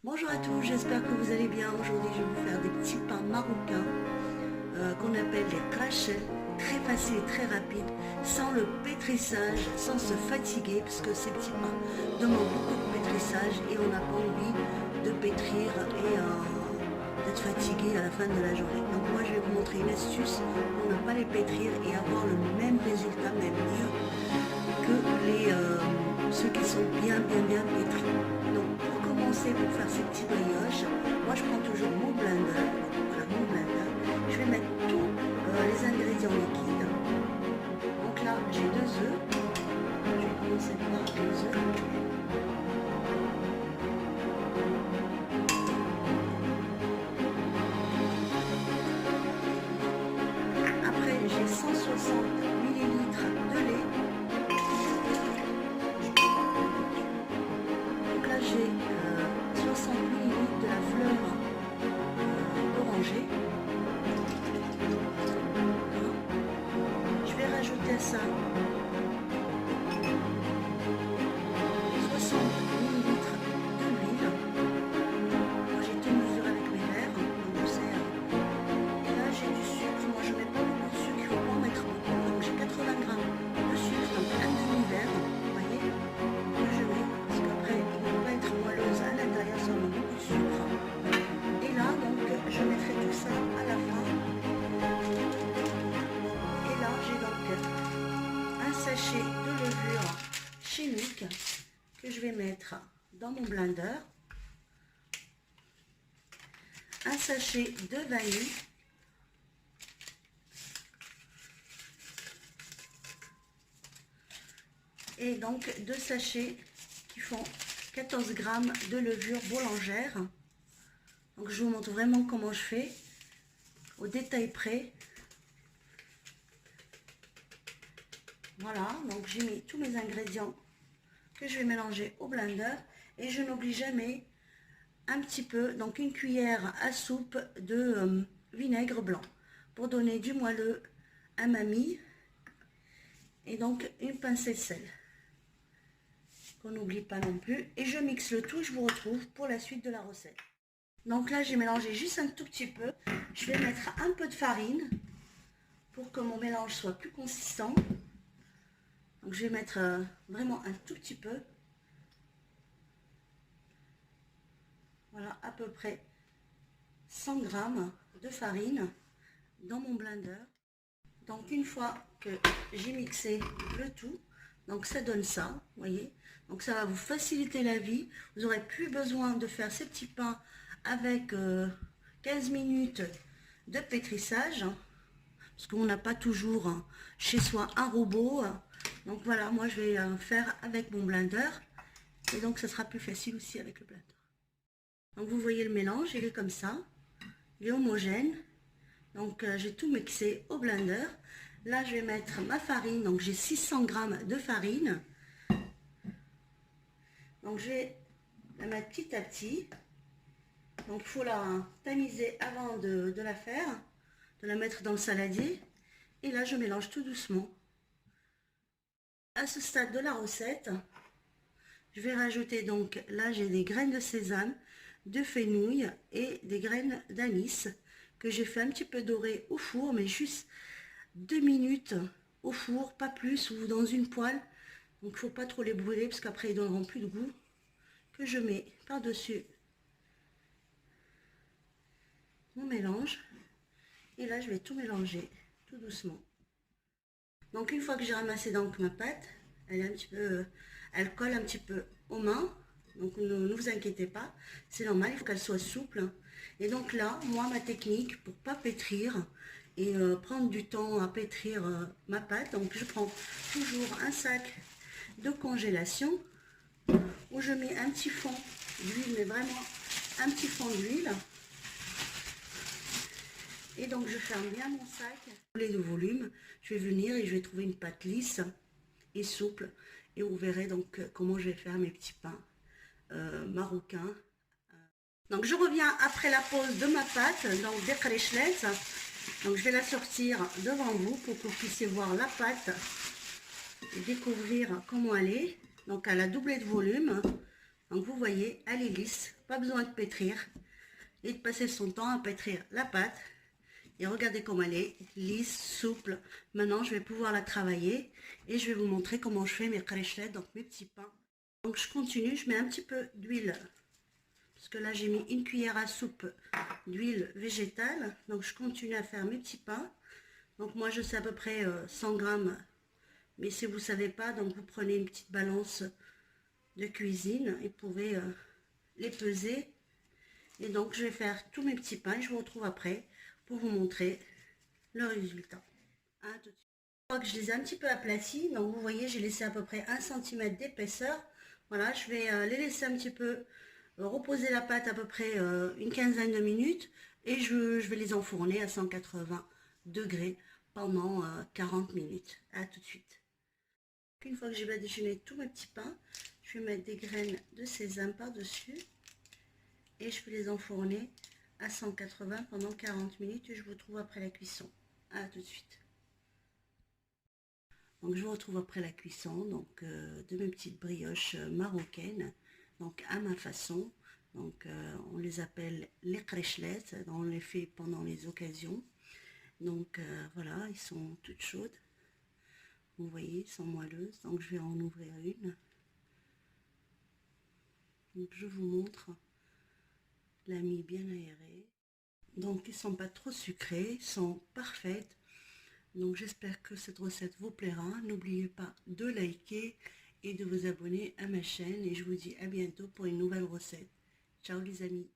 Bonjour à tous, j'espère que vous allez bien. Aujourd'hui, je vais vous faire des petits pains marocains qu'on appelle les krachel, très faciles et très rapides, sans le pétrissage, sans se fatiguer, parce que ces petits pains demandent beaucoup de pétrissage et on n'a pas envie de pétrir et d'être fatigué à la fin de la journée. Donc moi, je vais vous montrer une astuce pour ne pas les pétrir et avoir le même résultat, même mieux que ceux qui sont bien pétris. Donc pour commencer, pour faire ces petits brioches, moi je prends toujours mon blender. Voilà mon blender. Je vais mettre tous les ingrédients liquides. Donc là j'ai 2 œufs. Je vais commencer par 2 œufs. Après j'ai 160 millilitres de lait. Donc là j'ai 60 millilitres de la fleur d'oranger. Je vais rajouter à ça 60 millilitres d'huile. Moi j'ai tout mesuré avec mes verres, donc je sais. Et là j'ai du sucre. Moi je mets pas beaucoup de sucre, il ne faut pas en mettre beaucoup. Donc j'ai 80 grammes de sucre, donc un demi-verre, vous voyez, que je mets. Parce qu'après il ne va pas être moelleuse à l'intérieur, ça met beaucoup de sucre. Et là donc je mettrai tout ça à la fin. Et là j'ai donc un sachet de levure chimique que je vais mettre dans mon blender, un sachet de vanille, et donc 2 sachets qui font 14 grammes de levure boulangère. Donc je vous montre vraiment comment je fais au détail près. Voilà, donc j'ai mis tous mes ingrédients que je vais mélanger au blender et je n'oublie jamais un petit peu, donc une cuillère à soupe de vinaigre blanc pour donner du moelleux à mamie, et donc une pincée de sel qu'on n'oublie pas non plus, et je mixe le tout. Je vous retrouve pour la suite de la recette. Donc là j'ai mélangé juste un tout petit peu. Je vais mettre un peu de farine pour que mon mélange soit plus consistant. Donc je vais mettre vraiment un tout petit peu. Voilà, à peu près 100 grammes de farine dans mon blender. Donc une fois que j'ai mixé le tout, donc ça donne ça, vous voyez. Donc ça va vous faciliter la vie. Vous n'aurez plus besoin de faire ces petits pains avec 15 minutes de pétrissage, parce qu'on n'a pas toujours chez soi un robot. Donc voilà, moi je vais faire avec mon blender, et donc ça sera plus facile aussi avec le blender. Donc vous voyez le mélange, il est comme ça, il est homogène. Donc j'ai tout mixé au blender. Là je vais mettre ma farine, donc j'ai 600 grammes de farine. Donc je vais la mettre petit à petit. Donc il faut la tamiser avant de la faire, de la mettre dans le saladier. Et là je mélange tout doucement. À ce stade de la recette, je vais rajouter, donc là j'ai des graines de sésame, de fenouil et des graines d'anis que j'ai fait un petit peu dorer au four, mais juste 2 minutes au four, pas plus, ou dans une poêle. Donc il ne faut pas trop les brûler parce qu'après ils donneront plus de goût. Que je mets par-dessus mon mélange. Et là je vais tout mélanger tout doucement. Donc une fois que j'ai ramassé donc ma pâte, elle est un petit peu, elle colle un petit peu aux mains. Donc ne vous inquiétez pas, c'est normal, il faut qu'elle soit souple. Et donc là, moi ma technique pour pas pétrir et prendre du temps à pétrir ma pâte, donc je prends toujours un sac de congélation où je mets un petit fond d'huile, mais vraiment un petit fond d'huile. Et donc je ferme bien mon sac. De volume, je vais venir et je vais trouver une pâte lisse et souple. Et vous verrez donc comment je vais faire mes petits pains marocains. Donc je reviens après la pause de ma pâte, donc des krechlet. Donc je vais la sortir devant vous pour que vous puissiez voir la pâte et découvrir comment elle est. Donc elle a doublé de volume. Donc vous voyez, elle est lisse, pas besoin de pétrir et de passer son temps à pétrir la pâte. Et regardez comme elle est lisse, souple. Maintenant, je vais pouvoir la travailler et je vais vous montrer comment je fais mes krechlet, donc mes petits pains. Donc je continue, je mets un petit peu d'huile, parce que là j'ai mis une cuillère à soupe d'huile végétale. Donc je continue à faire mes petits pains. Donc moi je sais à peu près 100 grammes, mais si vous ne savez pas, donc vous prenez une petite balance de cuisine et vous pouvez les peser. Et donc je vais faire tous mes petits pains et je vous retrouve après pour vous montrer le résultat. À tout de suite. Une fois que je les ai un petit peu aplatis, donc vous voyez j'ai laissé à peu près 1 cm d'épaisseur. Voilà, je vais les laisser un petit peu reposer la pâte à peu près une quinzaine de minutes et je vais les enfourner à 180 degrés pendant 40 minutes. À tout de suite. Une fois que j'ai badigeonné tous mes petits pains, je vais mettre des graines de sésame par-dessus et je vais les enfourner à 180 pendant 40 minutes et je vous retrouve après la cuisson. À tout de suite. Donc je vous retrouve après la cuisson donc, de mes petites brioches marocaines, donc à ma façon. Donc on les appelle les krechlet, on les fait pendant les occasions. Donc voilà, ils sont toutes chaudes. Vous voyez, ils sont moelleuses. Donc je vais en ouvrir une. Donc je vous montre la mie bien aérée. Donc ils ne sont pas trop sucrés, ils sont parfaites. Donc j'espère que cette recette vous plaira. N'oubliez pas de liker et de vous abonner à ma chaîne. Et je vous dis à bientôt pour une nouvelle recette. Ciao les amis.